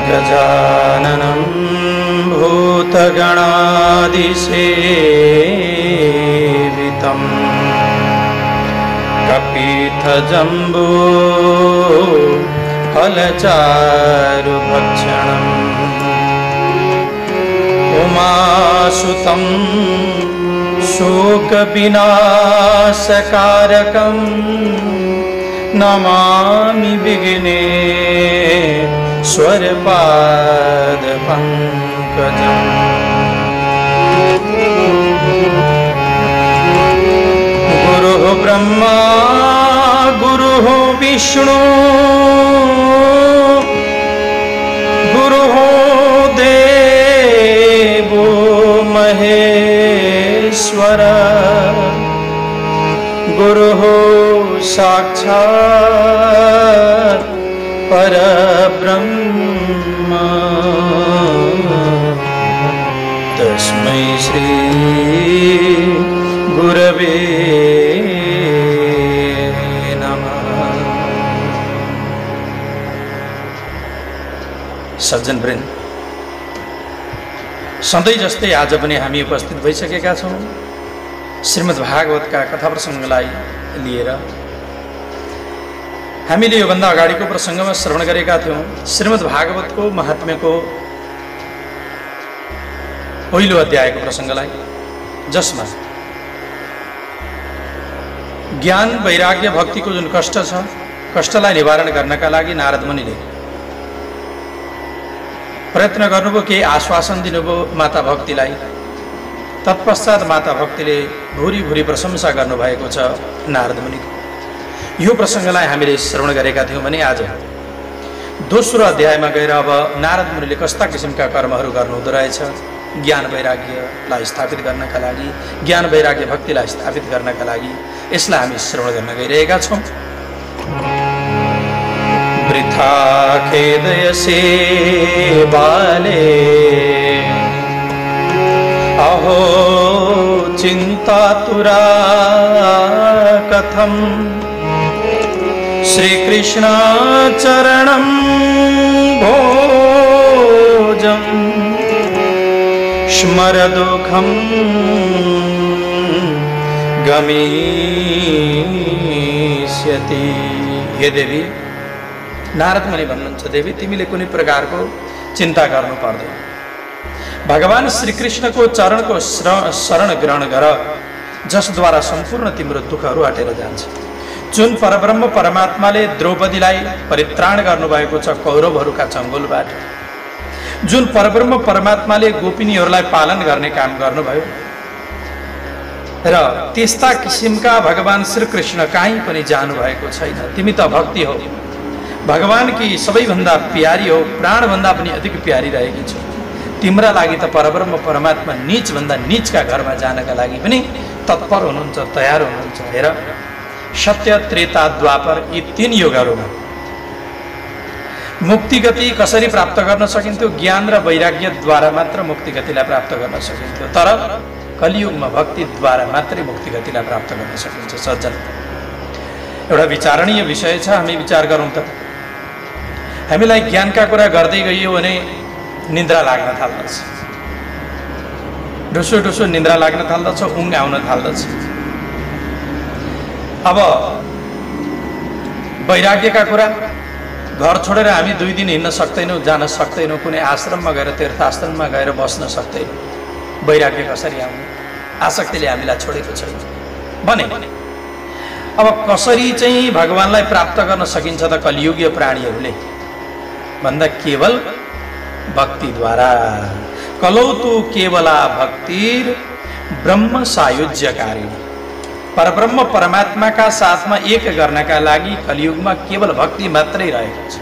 गजाननं भूतगणादिसेवितं कपित्थजम्बो फलचारुभक्षणम् उमासुतं शोकविनाशकारकं नमामि विघ्नेश्वरपादपङ्कजम्। गुरुः ब्रह्मा गुरुः विष्णु गुरुः देवो महेश्वर गुरुः साक्षात् परब्रह्म तस्मै श्री गुरवे नमः। सज्जनवृन्द, सधैँ जस्तै आज पनि हामी उपस्थित भइसकेका छौँ श्रीमद् भागवतका कथा प्रसङ्गलाई लिएर। हामीले योभन्दा अगाडिको प्रसङ्गमा श्रवण गरेका थियौँ श्रीमद् भागवतको महात्म्यको पहिलो अध्यायको प्रसङ्गलाई, जसमा ज्ञान वैराग्य भक्तिको जुन कष्ट छ, कष्टलाई निवारण गर्नका लागि नारद मुनिले प्रयत्न गर्नुभयो, केही आश्वासन दिनुभयो माता भक्तिलाई। तत्पश्चात माता भक्तिले भुरी भुरी प्रशंसा गर्नुभएको छ नारद मुनिको। यो प्रसङ्गलाई हामीले श्रवण गरेका थियौँ भने आज दोस्रो अध्यायमा गएर अब नारद मुनिले कस्ता किसिमका कर्महरू गर्नुहुँदो रहेछ ज्ञान वैराग्यलाई स्थापित गर्नका लागि, ज्ञान वैराग्य भक्तिलाई स्थापित गर्नका लागि, यसलाई हामी श्रवण गर्न गइरहेका छौँ। वृथा खेदयसे बाले अहो चिन्तातुरा कथं श्रीकृष्ण चरणं भोजं स्मर दुःखं गमिष्यति। हे देवी, नारद मुनि भन्नुहुन्छ, देवी तिमीले कुनै प्रकारको चिन्ता गर्नु पर्दैन। भगवान श्रीकृष्णको चरणको शरण ग्रहण गर, जसद्वारा सम्पूर्ण तिम्रो दुःखहरू हटेर जान्छ। जुन परब्रह्म परमात्माले द्रौपदीलाई परित्राण गर्नुभएको छ कौरवहरूका चङ्गुलबाट, जुन परब्रह्म परमात्माले गोपिनीहरूलाई पालन गर्ने काम गर्नुभयो, र त्यस्ता किसिमका भगवान श्रीकृष्ण कहीँ पनि जानुभएको छैन। तिमी त भक्ति हो, भगवान की सबैभन्दा प्यारी हो, प्राणभन्दा पनि अधिक प्यारी रहेकी छौ। तिम्रा लागि त परब्रह्म परमात्मा नीचभन्दा नीचका घरमा जानका लागि पनि तत्पर हुनुहुन्छ, तयार हुनुहुन्छ। हेर, सत्य त्रेता द्वापर यी 3 युगहरूमा मुक्ति गति कसरी प्राप्त गर्न सकिन्थ्यो? ज्ञान र वैराग्यद्वारा मात्र मुक्ति गतिलाई प्राप्त गर्न सकिन्थ्यो। तर कलियुगमा भक्तिद्वारा मात्रै मुक्ति गतिलाई प्राप्त गर्न सकिन्छ। सज्जन, एउटा विचारणीय विषय छ, हामी विचार गरौँ त। हामीलाई ज्ञानका कुरा गर्दै गइयो भने निद्रा लाग्न थाल्दछ, डुसो डुसो निद्रा लाग्न थाल्दछ, ऊँग आउन थाल्दछ। अब वैराग्यका कुरा, घर छोडेर हामी 2 दिन हिँड्न सक्दैनौँ, जान सक्दैनौँ, कुनै आश्रममा गएर तीर्थाश्रममा गएर बस्न सक्दैनौँ। वैराग्य कसरी आउने? आसक्तिले हामीलाई छोडेको छैन भने अब कसरी चाहिँ भगवानलाई प्राप्त गर्न सकिन्छ त कलियुगीय प्राणीहरूले भन्दा केवल भक्तिद्वारा। कलौतु केवला भक्तिर ब्रह्म सायुज्यकारिणी। परब्रह्म परमात्माका साथमा एक गर्नका लागि कलियुगमा केवल भक्ति मात्रै रहेको छ।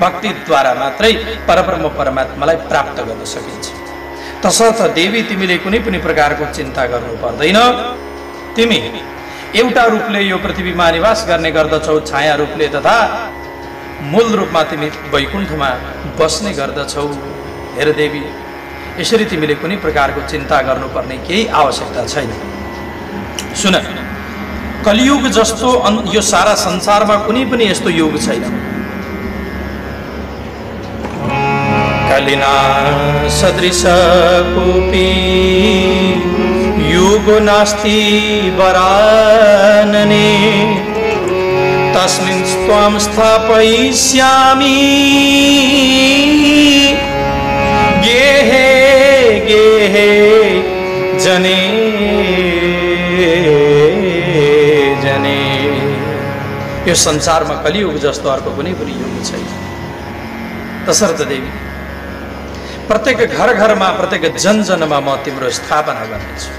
भक्तिद्वारा मात्रै परब्रह्म परमात्मालाई प्राप्त गर्न सकिन्छ। तसर्थ देवी, तिमीले कुनै पनि प्रकारको चिन्ता गर्नु पर्दैन। तिमी एउटा रूपले यो पृथ्वीमा निवास गर्ने गर्दछौ, छाया रूपले तथा मूल रूपमा तिमी वैकुण्ठमा बस्ने गर्दछौ। हेर देवी, यसरी तिमीले कुनै प्रकारको चिन्ता गर्नुपर्ने केही आवश्यकता छैन। सुन, कलियुग जस्तो यो सारा संसारमा कुनै पनि यस्तो युग छैन। कलिना सदृश कोपी युगो नास्ति वरानने तस्मिन् त्वां स्थापयिष्यामि गेहे गेहे जने जने। यो संसारमा कलियुग जस्तो अर्को कुनै पनि युग छैन। तसर्थ देवी प्रत्येक घर घरमा प्रत्येक जन जनमा म तिम्रो स्थापना गर्नेछु,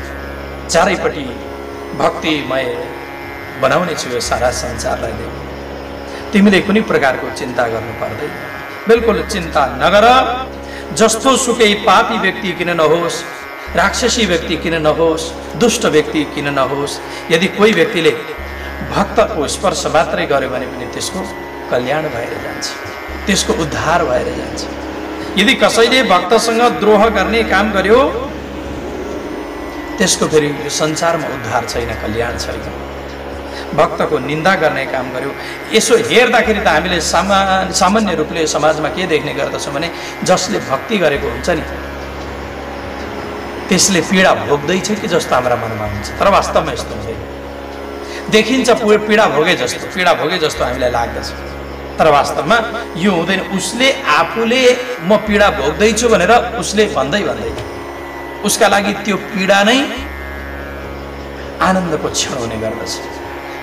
चारैपट्टि भक्तिमय बनाउनेछु यो सारा संसारलाई। देवी तिमीले कुनै प्रकारको चिन्ता गर्नु पर्दैन, बिल्कुल चिन्ता नगर। जस्तो सुकै पापी व्यक्ति किन नहोस्, राक्षसी व्यक्ति किन नहोस्, दुष्ट व्यक्ति किन नहोस्, यदि कोही व्यक्तिले भक्तको स्पर्श मात्रै गर्यो भने पनि त्यसको कल्याण भएर जान्छ, त्यसको उद्धार भएर जान्छ। यदि कसैले भक्तसँग द्रोह गर्ने काम गर्यो त्यसको फेरि यो संसारमा उद्धार छैन, कल्याण छैन। भक्तको निन्दा गर्ने काम गर्यो, यसो हेर्दाखेरि त हामीले सामान्य रूपले समाजमा के देख्ने गर्दछौँ भने जसले भक्ति गरेको हुन्छ नि त्यसले पीडा भोग्दैछ कि जस्तो हाम्रा मनमा हुन्छ, तर वास्तवमा यस्तो हुँदैन। देखिन्छ पीडा भोगे जस्तो हामीलाई लाग्दछ, तर वास्तवमा यो हुँदैन। उसले आफूले म पीडा भोग्दैछु भनेर उसले भन्दै उसका लागि त्यो पीडा नै आनन्दको क्षण हुने गर्दछ।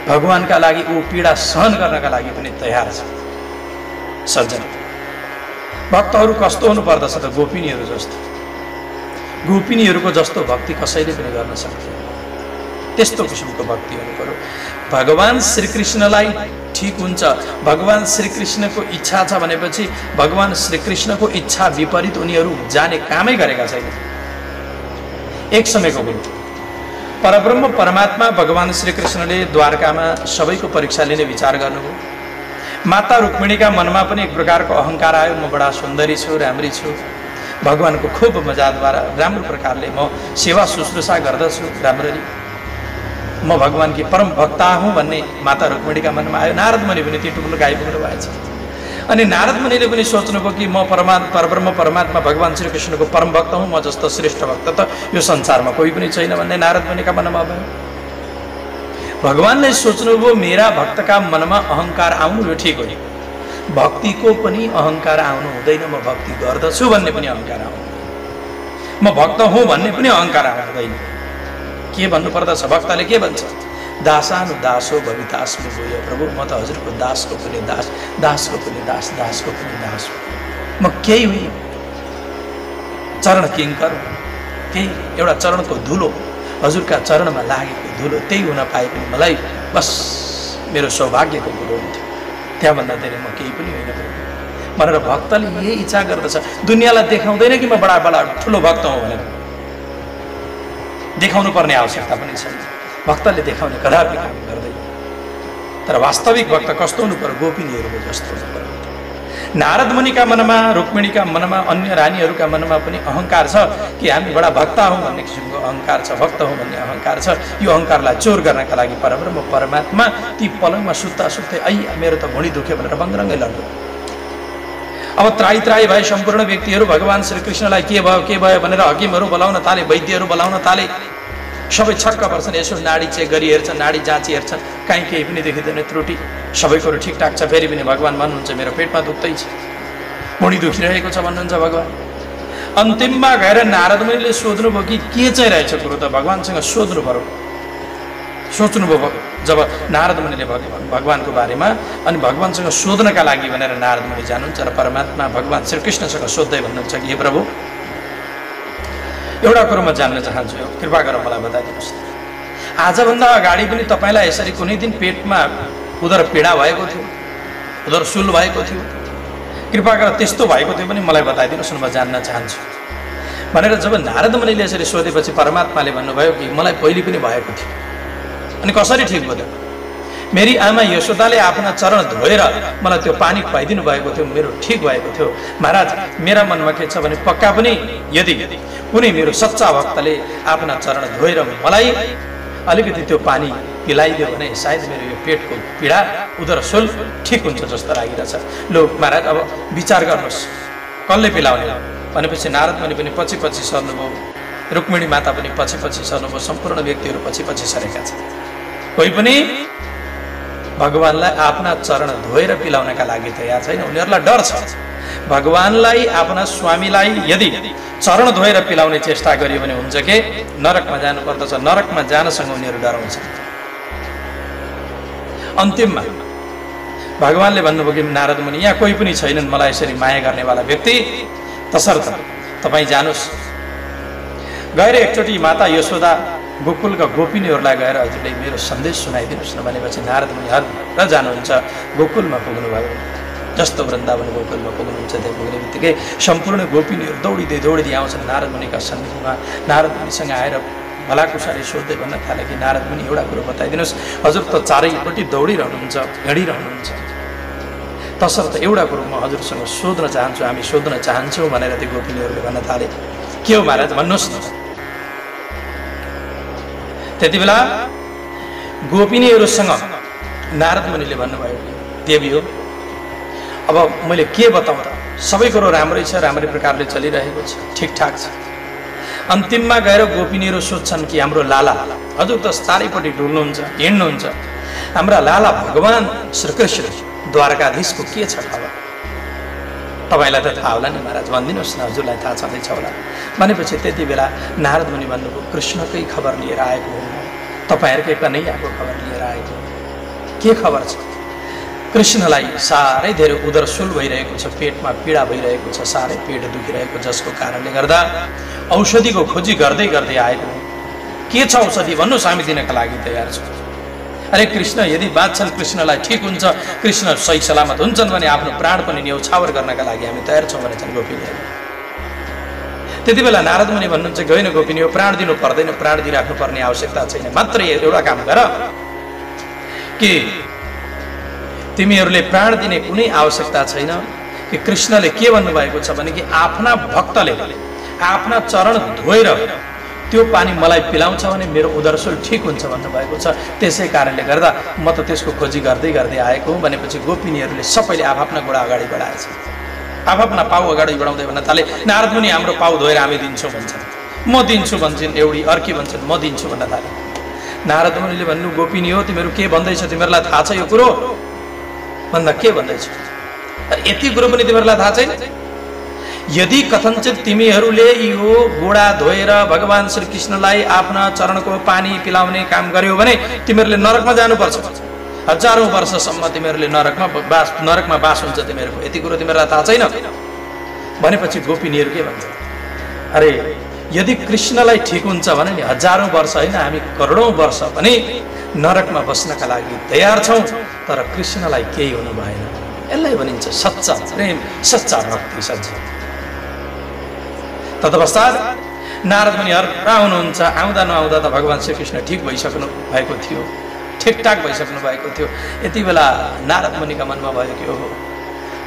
भगवानका लागि ऊ पीडा सहन गर्नका लागि पनि तयार छ। सज्जन भक्तहरू कस्तो हुनु पर्दछ त गोपिनीहरू जस्तो। गोपिनीहरूको जस्तो भक्ति कसैले पनि गर्न सक्दैन। त्यस्तो किसिमको भक्ति हुनु पर्यो। भगवान श्रीकृष्णलाई ठिक हुन्छ, भगवान श्रीकृष्णको इच्छा छ भनेपछि भगवान श्रीकृष्णको इच्छा विपरीत उनीहरू जाने कामै गरेका छैन। एक समयको गुरु परब्रह्म परमात्मा भगवान श्रीकृष्णले द्वारकामा सबैको परीक्षा लिने विचार गर्नुभयो। माता रुक्मिणीका मनमा पनि एक प्रकारको अहङ्कार आयो, म बडा सुन्दरी छु, राम्री छु, भगवानको खूब मजाद्वारा राम्रो प्रकारले म सेवा शुश्रूषा गर्दछु, राम्ररी म भगवानकी परम भक्ता हुँ भन्ने माता रुक्मिणीका मनमा आयो। नारद मुनि पनि त्यो टुक्रो गाइपुग्नु भएछ। अनि नारद मुनिले पनि सोच्नुभयो कि म परब्रह्म परमात्मा भगवान श्रीकृष्णको परम भक्त हुँ, म जस्तो श्रेष्ठ भक्त त यो संसारमा कोही पनि छैन भन्ने नारद मुनिका मनमा भयो। भगवानले सोच्नुभयो मेरा भक्तका मनमा अहङ्कार आउनु यो ठिक हो, भक्तिको पनि अहङ्कार आउनु हुँदैन, म भक्ति गर्दछु भन्ने पनि अहङ्कार आउनु, म भक्त हुँ भन्ने पनि अहङ्कार आउँदैन। के भन्नुपर्दछ? भक्तले के भन्छ? दासानु दासो भवितास्मि भूय प्रभु, म त हजुरको दासको पनि दास, दासको पनि दास, दासको पनि दास हो। म केही होइन, चरण किङ्कर, केही एउटा चरणको धुलो, हजुरका चरणमा लागेको धुलो, त्यही हुन पाए पनि मलाई बस मेरो सौभाग्यको कुरो हुन्थ्यो। त्यहाँभन्दा धेरै म केही पनि होइन भनेर भक्तले यही इच्छा गर्दछ। दुनियाँलाई देखाउँदैन कि म बडा ठुलो भक्त हुँ भनेर, देखाउनु पर्ने आवश्यकता पनि छैन। भक्तले देखाउने कदापि काम गर्दैन। तर वास्तविक भक्त कस्तो हुनु पर्यो? गोपिनीहरूको जस्तो हुनु पर्यो। नारद मुनिका मनमा, रुक्मिणीका मनमा, अन्य रानीहरूका मनमा पनि अहङ्कार छ कि हामी बडा भक्ता हौँ भन्ने किसिमको अहङ्कार छ, भक्त हौँ भन्ने अहङ्कार छ। यो अहङ्कारलाई चोर गर्नका लागि परब्रह्म परमात्मा ती पलङमा सुत्ता सुत्दै मेरो त भुँडी दुख्यो भनेर बङ्गरङ्गै लड्नु। अब त्राई त्राई भए सम्पूर्ण व्यक्तिहरू भगवान श्रीकृष्णलाई के भयो भनेर हकिमहरू बोलाउन थाले, वैद्यहरू बोलाउन थाले। सबै छक्क पर्छन्, यसो नाडी चेक गरी हेर्छन्, नाडी जाँची हेर्छन्, कहीँ केही पनि देखिँदैन त्रुटि, सबै कुरो ठिकठाक छ। फेरि पनि भगवान भन्नुहुन्छ मेरो पेटमा दुख्दै छ, भुँडी दुखिरहेको छ भन्नुहुन्छ भगवान। अन्तिममा गएर नारद मुनिले सोध्नुभयो कि के चाहिँ रहेछ कुरो त भगवानसँग सोध्नु पर्यो। सोच्नुभयो जब नारद मुनिले भगवानको बारेमा, अनि भगवानसँग सोध्नका लागि भनेर नारद मुनि जानुहुन्छ र परमात्मा भगवान श्रीकृष्णसँग सोध्दै भन्नुहुन्छ कि हे प्रभु, एउटा कुरो म जान्न चाहन्छु, कृपा गरेर मलाई बताइदिनुहोस्। आजभन्दा अगाडि पनि तपाईँलाई यसरी कुनै दिन पेटमा उदर पीडा भएको थियो, उदर सुल भएको थियो? कृपा गरेर त्यस्तो भएको थियो पनि मलाई बताइदिनुहोस् न, म जान्न चाहन्छु भनेर जब नारद मुनिले यसरी सोधेपछि परमात्माले भन्नुभयो कि मलाई पहिले पनि भएको थियो। अनि कसरी ठिक भयो? मेरी आमा यशोदाले आफ्ना चरण धोएर मलाई त्यो पानी खुवाइदिनु भएको थियो, मेरो ठिक भएको थियो। महाराज, मेरा मनमा के छ भने पक्का पनि यदि कुनै मेरो सच्चा भक्तले आफ्ना चरण धोएर मलाई अलिकति त्यो पानी पिलाइदियो भने सायद मेरो यो पेटको पीडा, उदर शूल ठिक हुन्छ जस्तो लागिरहेछ। लो महाराज, अब विचार गर्नुहोस्, कसले पिलाउने भनेपछि नारद मुनि पनि पछि पछि सर्नुभयो, रुक्मिणी माता पनि पछि पछि सर्नुभयो, सम्पूर्ण व्यक्तिहरू पछि पछि सरेका छन्। कोही पनि भगवानलाई आफ्ना चरण धोएर पिलाउनका लागि तयार छैन। उनीहरूलाई डर छ, भगवानलाई आफ्ना स्वामीलाई यदि चरण धोएर पिलाउने चेष्टा गरियो भने हुन्छ के नरकमा जानु पर्दछ, नरकमा जानसँग उनीहरू डराउँछ। अन्तिममा भगवानले भन्नुभयो कि नारद मुनि यहाँ कोही पनि छैनन् मलाई यसरी माया गर्नेवाला व्यक्ति, तसर्थ तपाईँ जानुहोस्, गएर एकचोटि माता यशोदा गोकुलका गोपिनीहरूलाई गएर हजुरले मेरो सन्देश सुनाइदिनुहोस् न भनेपछि नारद मुनि हर जानुहुन्छ। गोकुलमा पुग्नुभयो, जस्तो वृन्दावन गोकुलमा पुग्नुहुन्छ त्यहाँ पुग्ने बित्तिकै सम्पूर्ण गोपिनीहरू दौडिँदै आउँछन् नारद मुनिका सन्निधिमा। नारद मुनिसँग आएर भलाकुसारी सोध्दै भन्न थाले कि नारद मुनि एउटा कुरो बताइदिनुहोस्, हजुर त चारैपट्टि दौडिरहनुहुन्छ, हिँडिरहनुहुन्छ, तसर्थ एउटा कुरो म हजुरसँग सोध्न चाहन्छु, हामी सोध्न चाहन्छौँ भनेर ती गोपिनीहरूले भन्न थाले। के हो महाराज भन्नुहोस् न। त्यति बेला गोपिनीहरूसँग नारद मुनिले भन्नुभयो देवी हो, अब मैले के बताउँ त, सबै कुरो राम्रै छ, राम्रै प्रकारले चलिरहेको छ, ठिकठाक छ। अन्तिममा गएर गोपिनीहरू सोध्छन् कि हाम्रो लाला हजुर त चारैपट्टि डुल्नुहुन्छ, हिँड्नुहुन्छ, हाम्रा लाला भगवान श्रीकृष्ण द्वारकाधीशको के छ खबर, तपाईँलाई त थाहा होला नि महाराज, भनिदिनुहोस् न, हजुरलाई थाहा छँदैछ होला भनेपछि त्यति बेला नारद मुनि भन्नुभयो कृष्णकै खबर लिएर आएको हो, तपाईँहरूकै कन्हैयाको खबर लिएर आएको हो। के खबर छ? कृष्णलाई साह्रै धेरै उदरशूल भइरहेको छ, पेटमा पीडा भइरहेको छ, साह्रै पेट दुखिरहेको, जसको कारणले गर्दा औषधिको खोजी गर्दै गर्दै आएको हो। के छ औषधि भन्नुहोस्, हामी दिनका लागि तयार छौँ। अरे कृष्ण यदि बाँच्छन्, कृष्णलाई ठिक हुन्छ, कृष्ण सही सलामत हुन्छन् भने आफ्नो प्राण पनि न्यौछावर गर्नका लागि हामी तयार छौँ भनेछन् गोपिनीहरू। त्यति बेला नारद मुनि भन्नुहुन्छ होइन गोपिनी हो, प्राण दिनु पर्दैन, प्राण दिइराख्नु पर्ने आवश्यकता छैन, मात्र एउटा काम गर कि तिमीहरूले प्राण दिने कुनै आवश्यकता छैन। कि कृष्णले के भन्नुभएको छ भने कि आफ्ना भक्तले आफ्ना चरण धोएर त्यो पानी मलाई पिलाउँछ भने मेरो उदरशूल ठिक हुन्छ भन्नुभएको छ। त्यसै कारणले गर्दा म त त्यसको खोजी गर्दै गर्दै आएको हुँ भनेपछि गोपिनीहरूले सबैले आफ्ना गोडा अगाडि बढाएछ, आफ्ना पाउ अगाडि बढाउँदै भन्न थाले नारद मुनि हाम्रो पाउ धोएर हामी दिन्छौँ भन्छन्, म दिन्छु भन्छन्, एउटी अर्की भन्छन् म दिन्छु भन्न थाले। नारद मुनिले भन्नु गोपिनी हो तिमीहरू के भन्दैछ, तिमीहरूलाई थाहा छ यो कुरो भन्दा के भन्दैछ, यति कुरो पनि तिमीहरूलाई थाहा छैन? यदि कथनचित तिमीहरूले यो गोडा धोएर भगवान श्रीकृष्णलाई आफ्ना चरणको पानी पिलाउने काम गर्यो भने तिमीहरूले नरकमा जानुपर्छ, हजारौं वर्षसम्म तिमीहरूले नरकमा बास हुन्छ तिमीहरूको, यति कुरो तिमीहरूलाई थाहा छैन भनेपछि गोपिनीहरू के भन्छ, अरे यदि कृष्णलाई ठिक हुन्छ भने नि हजारौं वर्ष होइन हामी करोडौं वर्ष पनि नरकमा बस्नका लागि तयार छौँ, तर कृष्णलाई केही हुनु भएन। यसलाई भनिन्छ सच्चा प्रेम, सच्चा भक्ति। सच्चा तत्पश्चात नारद मुनि हर्रा हुनुहुन्छ, आउँदा नआउँदा त भगवान श्रीकृष्ण ठिक भइसक्नु भएको थियो, ठिकठाक भइसक्नु भएको थियो। यति बेला नारद मुनिका मनमा भयो कि ओहो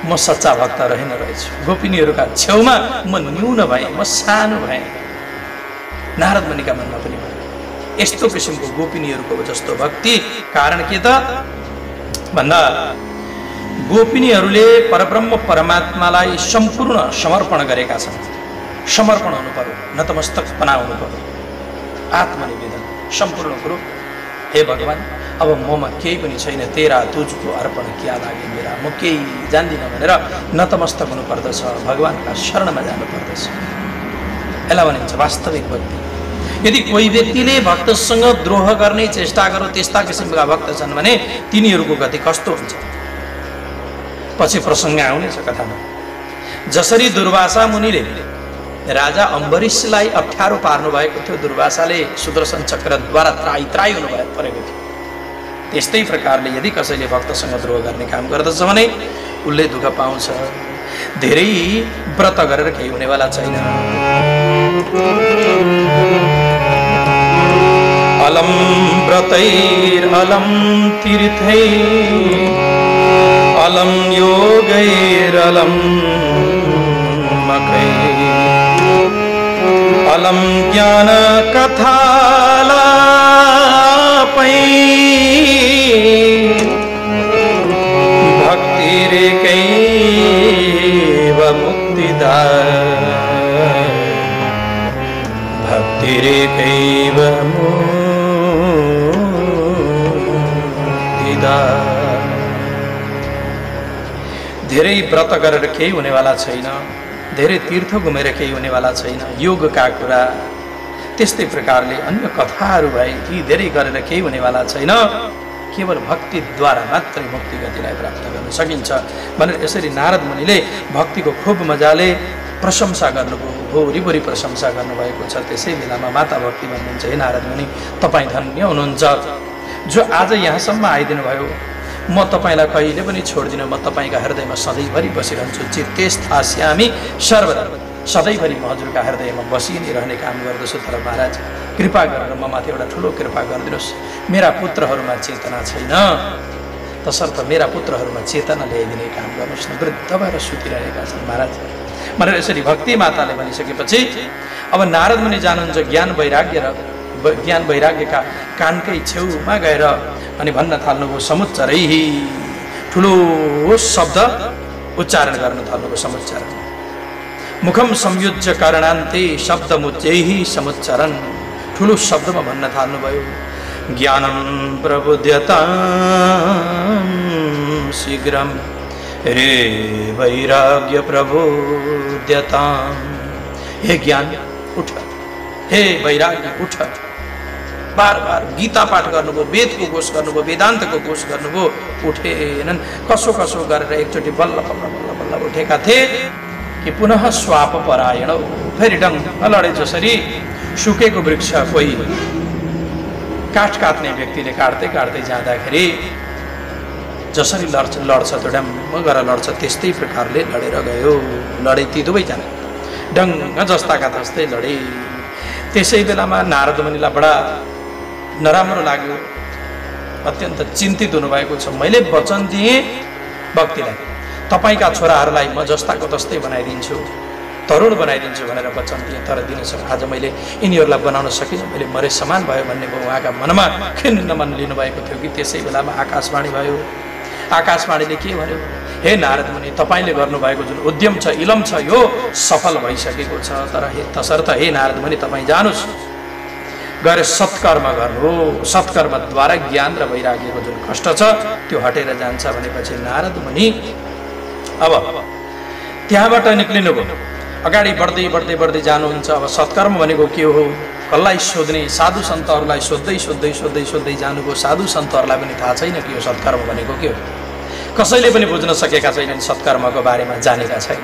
म सच्चा भक्त रहेन रहेछु, गोपिनीहरूका छेउमा म न्यून भएँ, म सानो भएँ। नारद मुनिका मनमा पनि भयो यस्तो किसिमको गोपिनीहरूको जस्तो भक्ति। कारण के त भन्दा गोपिनीहरूले परब्रह्म परमात्मालाई सम्पूर्ण समर्पण गरेका छन्। समर्पण हुनु पर्यो, नतमस्तकपना हुनु पर्यो, आत्मनिवेदन सम्पूर्ण कुरो। हे भगवान अब ममा केही पनि छैन, तेरा तुझको अर्पण क्या लागे मेरा, म केही जान्दिनँ भनेर नतमस्तक हुनु पर्दछ, भगवानका शरणमा जानु पर्दछ। यसलाई भनिन्छ वास्तविक भक्ति। यदि कोही व्यक्तिले भक्तसँग द्रोह गर्ने चेष्टा गरो, त्यस्ता किसिमका भक्त छन् भने तिनीहरूको गति कस्तो हुन्छ पछि प्रसङ्ग आउनेछ कथामा। जसरी दुर्वासा मुनिले राजा अम्बरीशलाई अप्ठ्यारो पार्नु भएको थियो, दुर्वासाले सुदर्शन चक्रद्वारा त्राई हुनु परेको थियो, त्यस्तै प्रकारले यदि कसैले भक्तसँग द्रोह गर्ने काम गर्दछ भने उसले दुःख पाउँछ। धेरै व्रत गरेर केही हुनेवाला छैन। अलम व्रतैरलम तीर्थै अलम योगैरलम मकै अलम ज्ञान कथालापै भक्तिरेकैव मुक्तिदा एव मुदिदा। धेरै व्रत गरेर केही हुनेवाला छैन, धेरै तीर्थ घुमेर केही हुनेवाला छैन, योगका कुरा त्यस्तै प्रकारले अन्य कथाहरू भए ती धेरै गरेर केही हुनेवाला छैन, केवल भक्तिद्वारा मात्रै मुक्ति गतिलाई प्राप्त गर्न सकिन्छ भनेर यसरी नारद मुनिले भक्तिको खूब मजाले प्रशंसा गर्नुभयो, भोरिभरि प्रशंसा गर्नुभएको छ। त्यसै बेलामा माता भक्ति भन्नुहुन्छ, हे नारद मुनि तपाईँ धन्य हुनुहुन्छ जो आज यहाँसम्म आइदिनु भयो। म तपाईँलाई कहिले पनि छोड्दिनँ, म तपाईँका हृदयमा सधैँभरि बसिरहन्छु। चित्ते स्थास्यामि सर्वदा, सधैँभरि म हजुरका हृदयमा बसि नै रहने काम गर्दछु। तर महाराज कृपा गरेर म माथि एउटा ठुलो कृपा गरिदिनुहोस्, मेरा पुत्रहरूमा चेतना छैन, तसर्थ मेरा पुत्रहरूमा चेतना ल्याइदिने काम गर्नुहोस् न, वृद्ध भएर सुतिरहेका छन् महाराज भनेर यसरी भक्ति माताले भनिसकेपछि अब नारद मुनि जानुहुन्छ ज्ञान वैराग्यका कानकै छेउमा गएर अनि भन्न थाल्नुभयो, समुच्चरै ठुलो शब्द उच्चारण गर्न थाल्नुभयो। समुच्चारण मुखम संयुज्य करणान्ते शब्दमुच्चैहि समुच्चरण, ठुलो शब्दमा भन्न थाल्नुभयो। ज्ञानम प्रबुध्यतां शीघ्रम रे वैराग्य प्रबुध्यतां। हे ज्ञान उठ, हे वैराग्य उठ। बार बार गीता पाठ गर्नुभयो, वेदको कोष गर्नुभयो, वेदान्तको कोष गर्नुभयो, उठेनन्। कसो कसो गरेर एकचोटि बल्ल बल्ल बल्ल बल्ल उठेका थिए कि पुनः स्वाप परायण, फेरि डङ्ग लडे। जसरी सुकेको वृक्ष कोही काठ काट्ने व्यक्तिले काट्दै काट्दै जाँदाखेरि जसरी लड्छ त्यो डङ्ग गरेर लड्छ, त्यस्तै प्रकारले लडेर गयो। लडे ती दुवैजना डङ्ग जस्ताका तस्तै लडे। त्यसै बेलामा नारद मुनिलाई बडा नराम्रो लाग्यो, अत्यन्त चिन्तित हुनुभएको छ। मैले वचन दिएँ भक्तिलाई, तपाईँका छोराहरूलाई म जस्ताको तस्तै बनाइदिन्छु, तरुण बनाइदिन्छु भनेर वचन दिएँ, तर दिन आज मैले यिनीहरूलाई बनाउन सकिनँ, मैले मरे समान भयो भन्ने भयो। उहाँका मनमा खिन्न मन लिनुभएको थियो कि त्यसै बेलामा आकाशवाणी भयो। आकाशवाणीले के भन्यो, हे नारद मुनि तपाईँले गर्नुभएको जुन उद्यम छ, इलम छ, यो सफल भइसकेको छ। तर तसर्थ हे नारद मुनि तपाईँ जानुहोस्, गएर सत्कर्म गर्नु, सत्कर्मद्वारा ज्ञान र वैराग्यको जुन कष्ट छ त्यो हटेर जान्छ भनेपछि नारद मुनि अब त्यहाँबाट निक्लिनुभयो। अगाडि बढ्दै बढ्दै बढ्दै जानुहुन्छ। अब सत्कर्म भनेको के हो, कसलाई सोध्ने, साधु सन्तहरूलाई सोध्दै सोध्दै सोध्दै सोध्दै जानुभयो। साधु सन्तहरूलाई पनि थाहा छैन कि यो सत्कर्म भनेको के हो, कसैले पनि बुझ्न सकेका छैनन्, सत्कर्मको बारेमा जानेका छैन।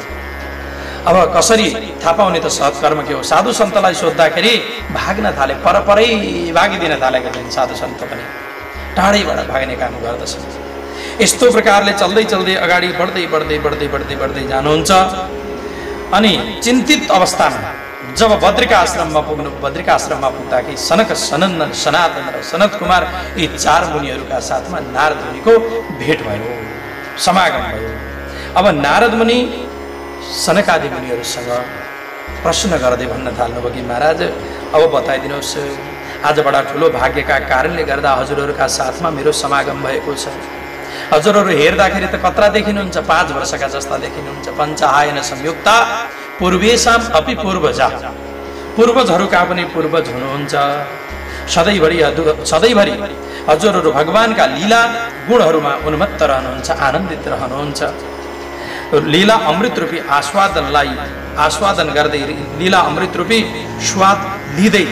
अब कसरी थाहा पाउने त सत्कर्म के हो? साधु सन्तलाई सोद्धाखेरि भाग्न थाले, परपरै भागिदिन थालेका छन्। साधु सन्त पनि टाढैबाट भाग्ने काम गर्दछन्। यस्तो प्रकारले चल्दै चल्दै अगाडि बढ्दै बढ्दै बढ्दै बढ्दै बढ्दै जानुहुन्छ। अनि चिन्तित अवस्थामा जब बद्रिका आश्रममा पुग्नु, बद्रिका आश्रममा पुग्दाखेरि सनक, सनन्दन, सनातन र सनत कुमार यी चार मुनिहरूका साथमा नारद मुनिको भेट भयो, समागम भयो। अब नारद मुनि सनकादि मुनिहरूसँग प्रश्न गर्दै भन्न थाल्नुभयो कि महाराज अब बताइदिनुहोस्, आज बडा ठुलो भाग्यका कारणले गर्दा हजुरहरूका साथमा मेरो समागम भएको छ। हजुरहरू हेर्दाखेरि त कत्रा देखिनुहुन्छ, 5 वर्षका जस्ता देखिनुहुन्छ। पञ्चायन संयुक्ता पूर्वेशाम अपि पूर्वजा, पूर्वजहरूका पनि पूर्वज हुनुहुन्छ। सधैँभरि हजुरहरू भगवानका लीला गुणहरूमा उन्मत्त रहनुहुन्छ, आनन्दित रहनुहुन्छ। लीला अमृत रूपी आस्वादन गर्दै, लीला अमृत रूपी स्वाद लिँदै,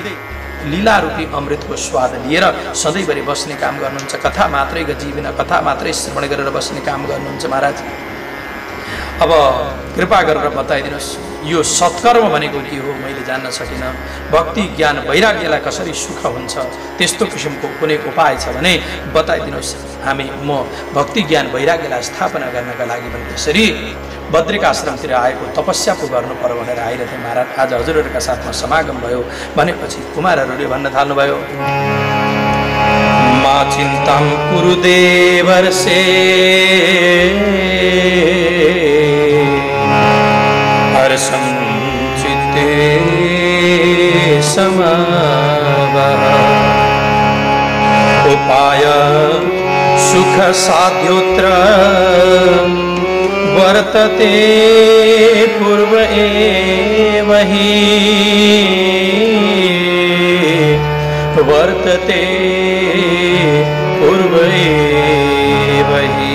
लीला रूपी अमृतको स्वाद लिएर सधैँभरि बस्ने काम गर्नुहुन्छ। कथा मात्रै जीवन, कथा मात्रै श्रवण गरेर बस्ने काम गर्नुहुन्छ। महाराज अब कृपा गरेर बताइदिनुहोस्, यो सत्कर्म भनेको के हो, मैले जान्न सकिनँ। भक्ति ज्ञान वैराग्यलाई कसरी सुख हुन्छ, त्यस्तो किसिमको कुनै उपाय छ भने बताइदिनुहोस्। म भक्ति ज्ञान वैराग्यलाई स्थापना गर्नका लागि भने यसरी बद्रिका आश्रमतिर आएको, तपस्या पो गर्नु पर्यो भनेर आइरहेथे। महाराज आज हजुरहरूका साथमा समागम भयो भनेपछि कुमारहरूले भन्न थाल्नुभयो, मा चिन्तां कुरु देवर्षे हर्षं चित्ते समावह, उपाय सुख साध्योत्र वर्तते पूर्व एव हि। वर्तते पूर्वैव हि।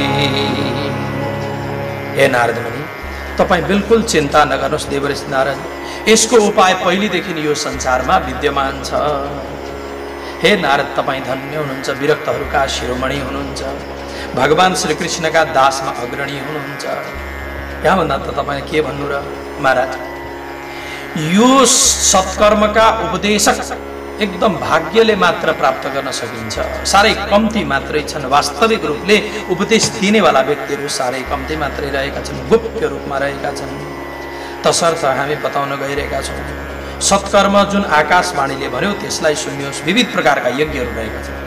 हे नारद मुनि, तपाई बिल्कुल चिन्ता नगर्नुहोस् देवर्षि नारद, यसको उपाय पहिलेदेखि यो संसारमा विद्यमान छ। हे नारद, तपाई धन्य हुनुहुन्छ, विरक्तहरूका शिरोमणि हुनुहुन्छ, भगवान श्रीकृष्णका दासमा अग्रणी हुनुहुन्छ। यहाँभन्दा त तपाईँले के भन्नु र महाराज, यो सत्कर्मका उपदेशक एकदम भाग्यले मात्र प्राप्त गर्न सकिन्छ, साह्रै कम्ती मात्रै छन्। वास्तविक रूपले उपदेश दिनेवाला व्यक्तिहरू साह्रै कम्ती मात्रै रहेका छन्, गुप्त रूपमा रहेका छन्। तसर्थ हामी बताउन गइरहेका छौँ, सत्कर्म जुन आकाशवाणीले भन्यो त्यसलाई सुन्नुहोस्। विविध प्रकारका यज्ञहरू रहेका छन्।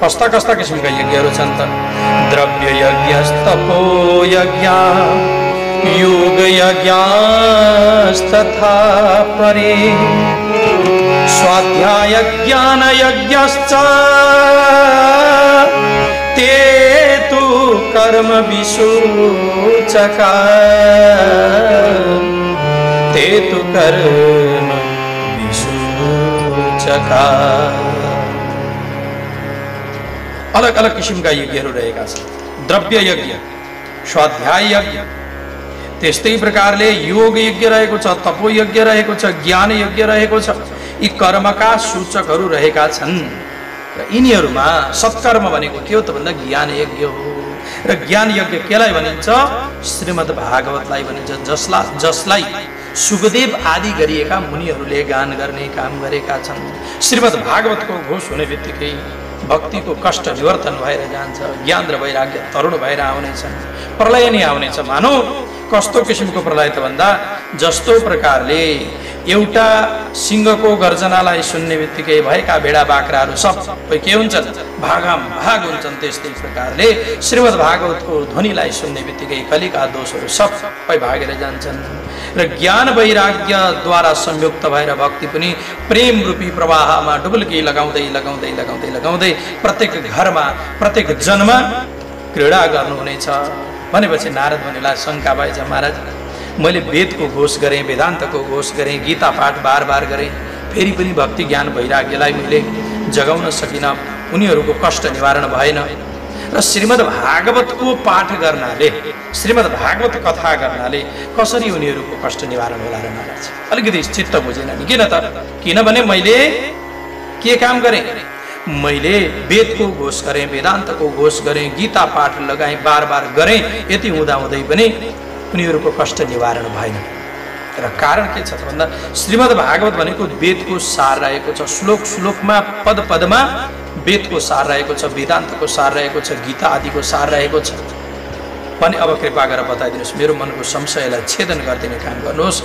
कस्ता कस्ता किसिमका यज्ञहरू छन् त? द्रव्य यज्ञ, तपो यज्ञ, योग यज्ञस्तथा परे, स्वाध्याय ज्ञान यज्ञश्च ते तु कर्म विसूचका, ते तु कर्म विसूचका। अलग अलग किसिमका यज्ञहरू रहेका छन्। द्रव्य यज्ञ, स्वाध्याय यज्ञ, त्यस्तै प्रकारले योग यज्ञ रहेको छ, तपो यज्ञ रहेको छ, ज्ञान यज्ञ रहेको छ। यी कर्मका सूचकहरू रहेका छन् र यिनीहरूमा सत्कर्म भनेको के हो त भन्दा ज्ञान यज्ञ हो। र ज्ञान यज्ञ केलाई भनिन्छ? श्रीमद् भागवतलाई भनिन्छ, जसलाई सुखदेव आदि गरिएका मुनिहरूले गान गर्ने काम गरेका छन्। श्रीमद् भागवतको घोष हुने बित्तिकै भक्तिको कष्ट निवर्तन भएर जान्छ, ज्ञान र वैराग्य तरुण भएर आउनेछन्, प्रलय नै आउनेछ। मानौ कस्तो किसिमको प्रलय त भन्दा, जस्तो प्रकारले एउटा सिंहको गर्जनालाई सुन्ने बित्तिकै भएका भेडा बाख्राहरू सबै के हुन्छन्? भागाम भाग हुन्छन्। त्यस्तै प्रकारले श्रीमद् भागवतको ध्वनिलाई सुन्ने बित्तिकै कलिका दोषहरू सबै भागेर जान्छन् र ज्ञान वैराग्यद्वारा संयुक्त भएर भक्ति पनि प्रेम रूपी प्रवाहमा डुबुल्की लगाउँदै लगाउँदै लगाउँदै लगाउँदै प्रत्येक घरमा प्रत्येक जन्ममा क्रीडा गर्नुहुनेछ। भनेपछि नारद मुनिलाई शङ्का भएछ, महाराज मैले वेदको घोष गरेँ, वेदान्तको घोष गरेँ, गीता पाठ बार बार गरेँ, फेरि पनि भक्ति ज्ञान वैराग्यलाई मैले जगाउन सकिनँ, उनीहरूको कष्ट निवारण भएन। र श्रीमद् भागवतको पाठ गर्नाले, श्रीमद् भागवत कथा गर्नाले कसरी उनीहरूको कष्ट निवारण होला र महाराज? अलिकति चित्त बुझेन नि। किन त? किनभने मैले के काम गरेँ? मैले वेदको घोष गरेँ, वेदान्तको घोष गरेँ, गीता पाठ लगाएँ, बार बार गरेँ, यति हुँदाहुँदै पनि उनीहरूको कष्ट निवारण भएन। र कारण के छ त भन्दा, श्रीमद् भागवत भनेको वेदको सार रहेको छ, श्लोक श्लोकमा पद पदमा वेदको सार रहेको छ, वेदान्तको सार रहेको छ, गीता आदिको सार रहेको छ। पनि अब कृपा गरेर बताइदिनुहोस्, मेरो मनको संशयलाई छेदन गरिदिने काम गर्नुहोस्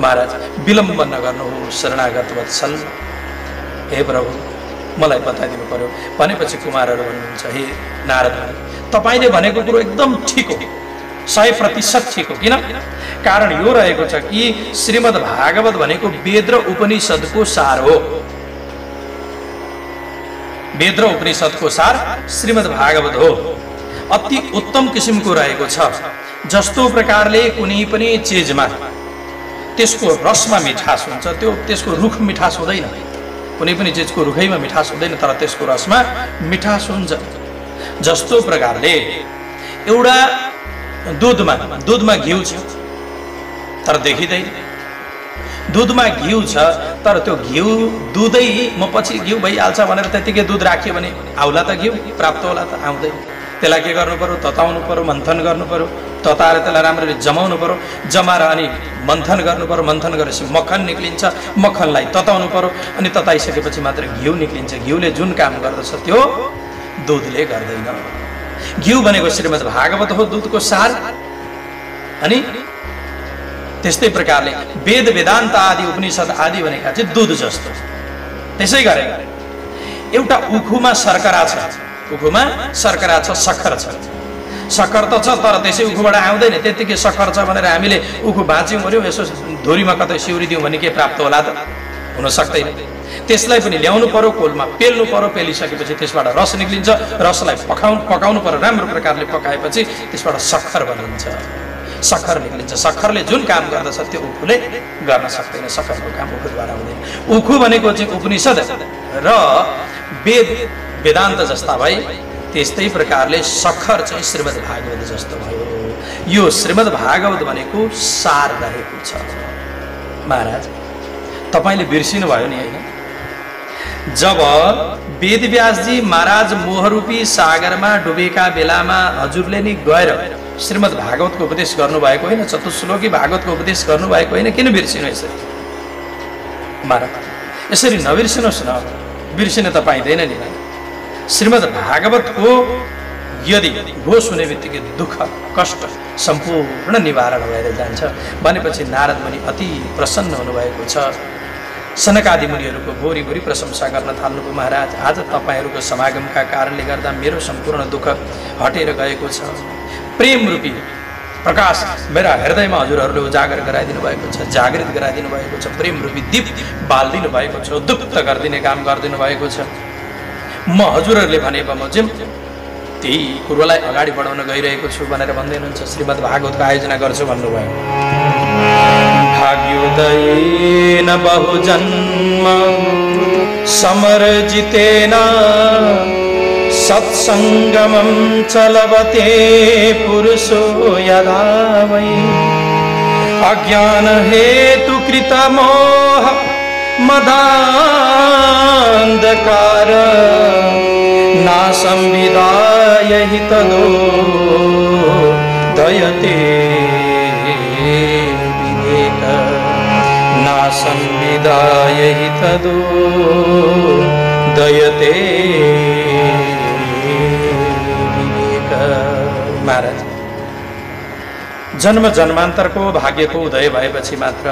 महाराज, विलम्ब नगर्नुहोस्, शरणागत वत्सल। हे प्रभु, मलाई बताइदिनु पर्यो। भनेपछि कुमारहरू भन्नुहुन्छ, हे नारद, तपाईँले भनेको कुरो एकदम ठिक हो, 100% ठिक हो। किन? कारण यो रहेको छ कि श्रीमद् भागवत भनेको वेद र उपनिषदको सार हो। वेद र उपनिषदको सार श्रीमद् भागवत हो। अति उत्तम किसिमको रहेको छ। जस्तो प्रकारले कुनै पनि चिजमा त्यसको रसमा मिठास हुन्छ, त्यसको रुख मिठास हुँदैन। कुनै पनि चिजको रुखैमा मिठास हुँदैन, तर त्यसको रसमा मिठास हुन्छ। जस्तो प्रकारले एउटा दुधमा घिउ छ तर देखिँदैन, दुधमा घिउ छ तर त्यो घिउ दुधै म पछि घिउ भइहाल्छ भनेर त्यतिकै दुध राख्यो भने आउला त घिउ? प्राप्त होला त? आउँदैन। त्यसलाई के गर्नु पर्यो? तताउनु पर्यो, मन्थन गर्नु पर्यो, तताएर त्यसलाई राम्ररी जमाउनु पर्यो, जमाएर अनि मन्थन गर्नु पर्यो, मन्थन गरेपछि मक्खन निक्लिन्छ, मक्खनलाई तताउनु पर्यो, अनि तताइसकेपछि मात्र घिउ निक्लिन्छ। घिउले जुन काम गर्दछ त्यो दुधले गर्दैन। घिउ भनेको श्रीमद् भागवत हो, दुधको सार। अनि त्यस्तै प्रकारले वेद वेदान्त आदि उपनिषद आदि भनेका चाहिँ दुध जस्तो। त्यसै गरे एउटा उखुमा शर्करा छ, उखुमा शर्करा छ, सक्खर छ। सक्खर त छ तर त्यसै उखुबाट आउँदैन। त्यतिकै सक्खर छ भनेर हामीले उखु भाँच्यौँ गर्यौँ, यसो धुरीमा कतै सिउरी दिउँ भने के प्राप्त होला त? हुन सक्दैन। त्यसलाई पनि ल्याउनु पर्यो, कोलमा पेल्नु पर्यो, पेलिसकेपछि त्यसबाट रस निक्लिन्छ, रसलाई पकाउनु पर्यो, राम्रो प्रकारले पकाएपछि त्यसबाट सक्खर बनिन्छ। सखर निक्लिन्छ। सखरले जुन काम गर्दछ त्यो उखुले गर्न सक्दैन। सखरको काम उखुद्वारा हुँदैन। उखु भनेको चाहिँ उपनिषद र वेद वेदान्त जस्ता भई त्यस्तै प्रकारले सखर चाहिँ श्रीमद् भागवत जस्तो भयो। यो श्रीमद् भागवत भनेको सार रहेको छ। महाराज तपाईले बिर्सिनु भयो नि हैन? जब वेदव्यासजी महाराज मोहरूपी सागरमा डुबेका बेलामा हजुरले नि गएर श्रीमद् भागवतको उपदेश गर्नुभएको होइन? चतुश्लोकी भागवतको उपदेश गर्नुभएको होइन? किन बिर्सिनु यसरी? महाराज यसरी नबिर्सिनुहोस् न, बिर्सिन त पाइँदैन नि। श्रीमद् भागवतको यदि घोष हुने बित्तिकै दुःख कष्ट सम्पूर्ण निवारण भएर जान्छ भनेपछि नारद मुनि अति प्रसन्न हुनुभएको छ। सनकादि मुनिहरूको भोरी भोरी प्रशंसा गर्न थाल्नुभयो। महाराज आज तपाईँहरूको समागमका कारणले गर्दा मेरो सम्पूर्ण दुःख हटेर गएको छ। प्रेम रूपी प्रकाश मेरा हृदयमा हजुरहरूले उजागर गराइदिनु भएको छ, जागृत गराइदिनु भएको छ। प्रेम रूपी दीप बालिदिनु भएको छ, उद्दुक्त गरिदिने काम गरिदिनु भएको छ। म हजुरहरूले भने बमोजिम त्यही कुरोलाई अगाडि बढाउन गइरहेको छु भनेर भन्दै हुनुहुन्छ। श्रीमद् भागवतको आयोजना गर्छु भन्नुभयो। भाग्योदयेन बहुजन्म समर्जितेन सत्संगमं चलवते पुरुषो यदा वै अज्ञान हेतु कृत मोह मदान्धकार नाशं विदाय हि तदो दयते विवेक नाशं विदाय हि तदो दयते विवेक। महाराज जन्म जन्मान्तरको भाग्यको उदय भएपछि मात्र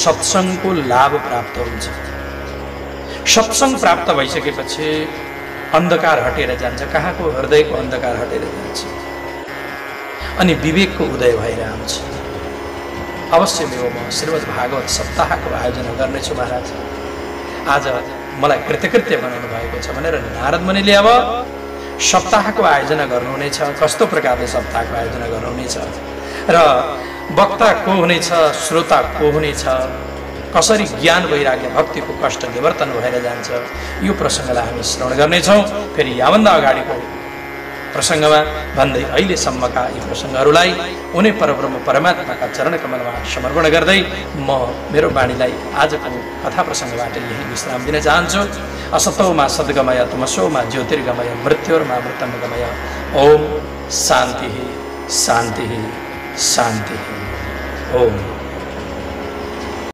सत्संगको लाभ प्राप्त हुन्छ। सत्संग प्राप्त भइसकेपछि अन्धकार हटेर जान्छ। कहाँको? हृदयको अन्धकार हटेर जान्छ अनि विवेकको उदय भएर आउँछ। अवश्य म श्रीमद् भागवत सप्ताहको आयोजना गर्नेछु। महाराज आज मलाई कृतकृत्य बनाउनु भएको छ भनेर नारद मुनिले अब सप्ताहको आयोजना गर्नुहुनेछ। कस्तो प्रकारले सप्ताहको आयोजना गर्नुहुनेछ र वक्ता को हुनेछ, श्रोता को हुनेछ, कसरी ज्ञान वैराग्य भक्तिको कष्ट निवर्तन भएर जान्छ, यो प्रसङ्गलाई हामी श्रवण गर्नेछौँ। फेरि याभन्दा अगाडिको प्रसङ्गमा भन्दै अहिलेसम्मका यी प्रसङ्गहरूलाई उनी परब्रह्म परमात्माका चरण कमलमा समर्पण गर्दै म मेरो वाणीलाई आजको कथा प्रसङ्गबाट यही विश्राम दिन चाहन्छु। असतोमा सद्गमय तमसोमा ज्योतिर्गमय मृत्योर्मा मृतङ्गमय। ओम शान्ति शान्ति शान्ति। ओम।